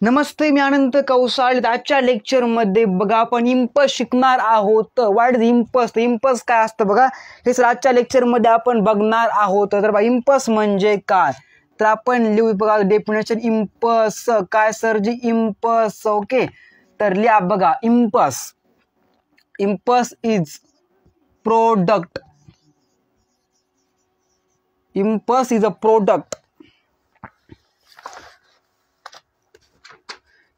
नमस्ते, मी अनंत कौसाळ. आजच्या लेक्चरमध्ये बघा आपण इम्पल्स शिकणार आहोत. What is impulse? इम्पल्स काय असतं बघा, हे सर आजच्या लेक्चरमध्ये आपण बघणार आहोत. तर बघा इम्पल्स म्हणजे काय, तर आपण लिहू बघा डेफिनेशन. इम्पल्स काय सर जी? इम्पल्स. ओके, तर लिहा बघा impulse. Impulse is product. Impulse is a product.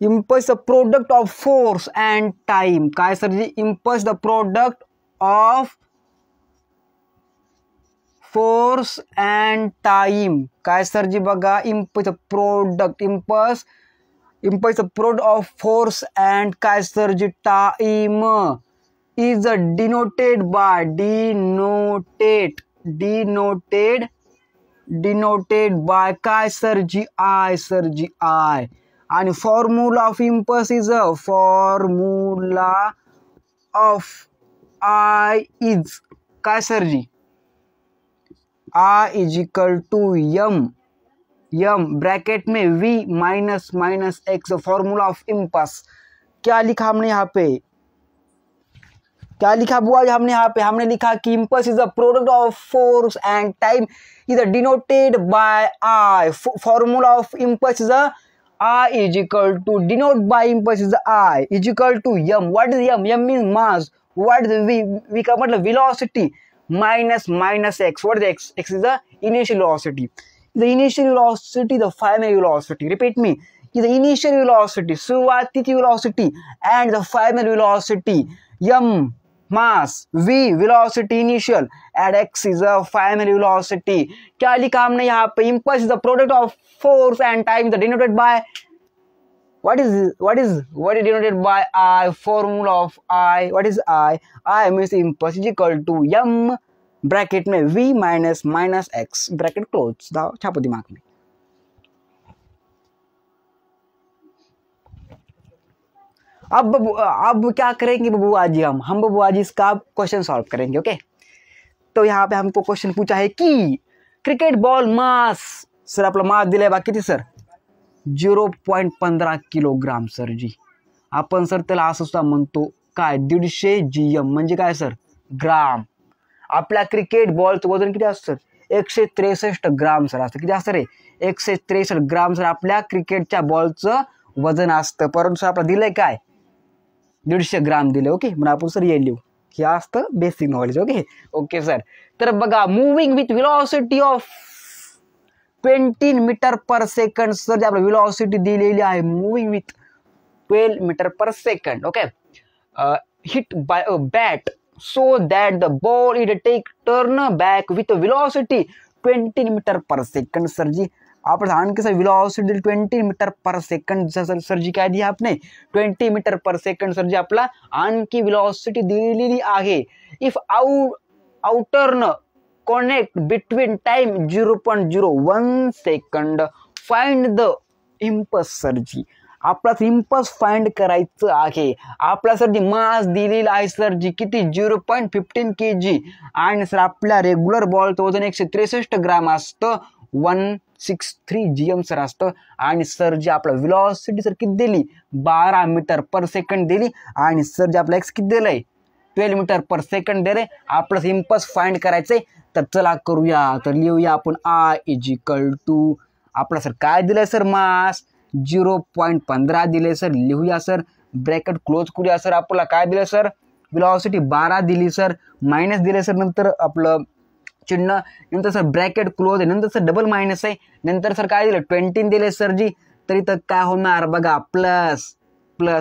Impulse the product of force and time. काय sir ji? Impulse the product of force and time. काय सर जी? बघा impulse the product. Impulse the product of force and काय sir ji? time is denoted by denoted by काय sir ji? I sir ji? I. आणि formula of impulse is a formula of I is काय sir ji? I is equal to m bracket में v minus minus x. Formula of impulse क्या लिखा हमने यहाँ पे? क्या लिखा बुआ हमने यहाँ पे? हमने लिखा कि impulse is a product of force end time is denoted by I. Formula of impulse is a I is equal to denote by impulse is I is equal to m. What is m? M means mass. What is v? V का मतलब velocity minus x. What is x? X is the initial velocity. The initial velocity, the final velocity. Repeat me. Is the initial velocity, शुरुआती की velocity and the final velocity. M mass, v velocity initial and x is a final velocity. क्या लिखा हमने यहाँ पे? Impulse is the product of force and time denoted by what is denoted by I. Formula of I. What is I? I means impulse is equal to m bracket में v minus minus x bracket close. छापो दिमाग में. अब क्या करेंगे बबुआ जी? हम बबुआ जी इसका क्वेश्चन सॉल्व करेंगे. ओके, तो यहाँ पे हमको क्वेश्चन पूछा है कि क्रिकेट बॉल मास सर आपला मास दिलाय बा किती सर? 0.15 kilogram sir ji. आपण सर त्याला असं सुद्धा म्हणतो काय? 150 GM म्हणजे काय सर? ग्राम. आपल्या क्रिकेट बॉलचं वजन किती असतं? 163 ग्राम सर असतं. किती असतं रे? 163 ग्राम सर आपल्या क्रिकेटच्या बॉलचं वजन असतं. परंतु सर आपल्याला दिलंय काय? 150 ग्राम दिले. ओके, म्हणून आपण सर हे लिहू. हे असतं बेसिक नॉलेज. Okay sir. तर बघा moving with velocity of 20 metre per second sir, आपल्याला व्हेलॉसिटी दिलेली आहे moving with 12 metre per second. Okay, hit by a bat so that the ball it take turn back with velocity 20 metre per second sir ji. आपण आणखी sir velocity 20 metre per second sir ji काय दी आपने? 20 metre per second sir ji आपला आणखी velocity दिलेली आहे. If आउटर्न connect between time 0.01 second find the impulse sir ji. आपला इम्पल्स फाइंड करायचं आहे. आपला सर जी मास दिलेला आहे सर जी किती? 0.15 kg. आणि सर आपल्या रेग्युलर बॉलचं वजन 163 ग्राम असतं. 163 GM सर असतं. आणि सर जी आपला व्हेलॉसिटी सर किती दिली? 12 मीटर पर सेकंड दिली. आणि सर जे आपला एक्स किती दिलंय? 12 मीटर पर सेकंड दिले. आपलं इम्पल्स फाइंड करायचंय. तर चला करूया. तर लिहूया आपण I इज इक्वल टू आपला सर काय दिलंय सर? मास 0.15 दिले सर. लिहूया सर, ब्रॅकेट क्लोज करूया सर. आपल्याला काय दिलं सर? व्हेलॉसिटी 12 दिली सर. मायनस दिले सर. नंतर आपलं चिन्ह, नंतर सर ब्रॅकेट क्लोज आहे. नंतर सर डबल मायनस आहे. नंतर सर काय दिलं? 20 दिले सर जी. तर इथं काय होणार बघा? प्लस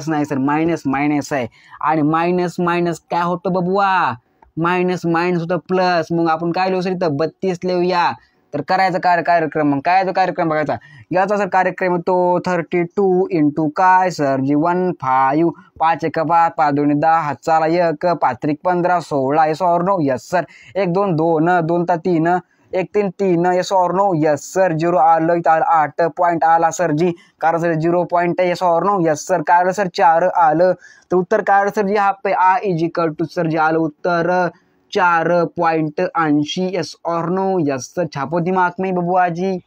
नाही सर, मायनस मायनस आहे. आणि मायनस मायनस काय होतं बबुआ? मायनस मायनस होतं प्लस. मग आपण काय लिहू सर? इथं 32 लिहूया. तर करायचा कार्यक्रम. मग काय कार्यक्रम बघायचा? याचा सर कार्यक्रम तो 32 इंटू काय सर जी? 15. 5 1 5, 5 2 10, चला 1, 5 3 15, 16. येस और नो? Yes sir. 1 2 2, 2 3, 1 3 3, येस और नो? Yes sir. 0 आलं. इथं 8 पॉईंट आला सर जी. कारण सर 0 पॉईंट येस और नो? Yes sir. काय आलं सर? 4 आलं. तर उत्तर काय आलं सर जी? हा पे I is equal to sir ji आलं उत्तर 4.80. येस और नो? Yes sir. छापो दिमाग में बबुआ जी.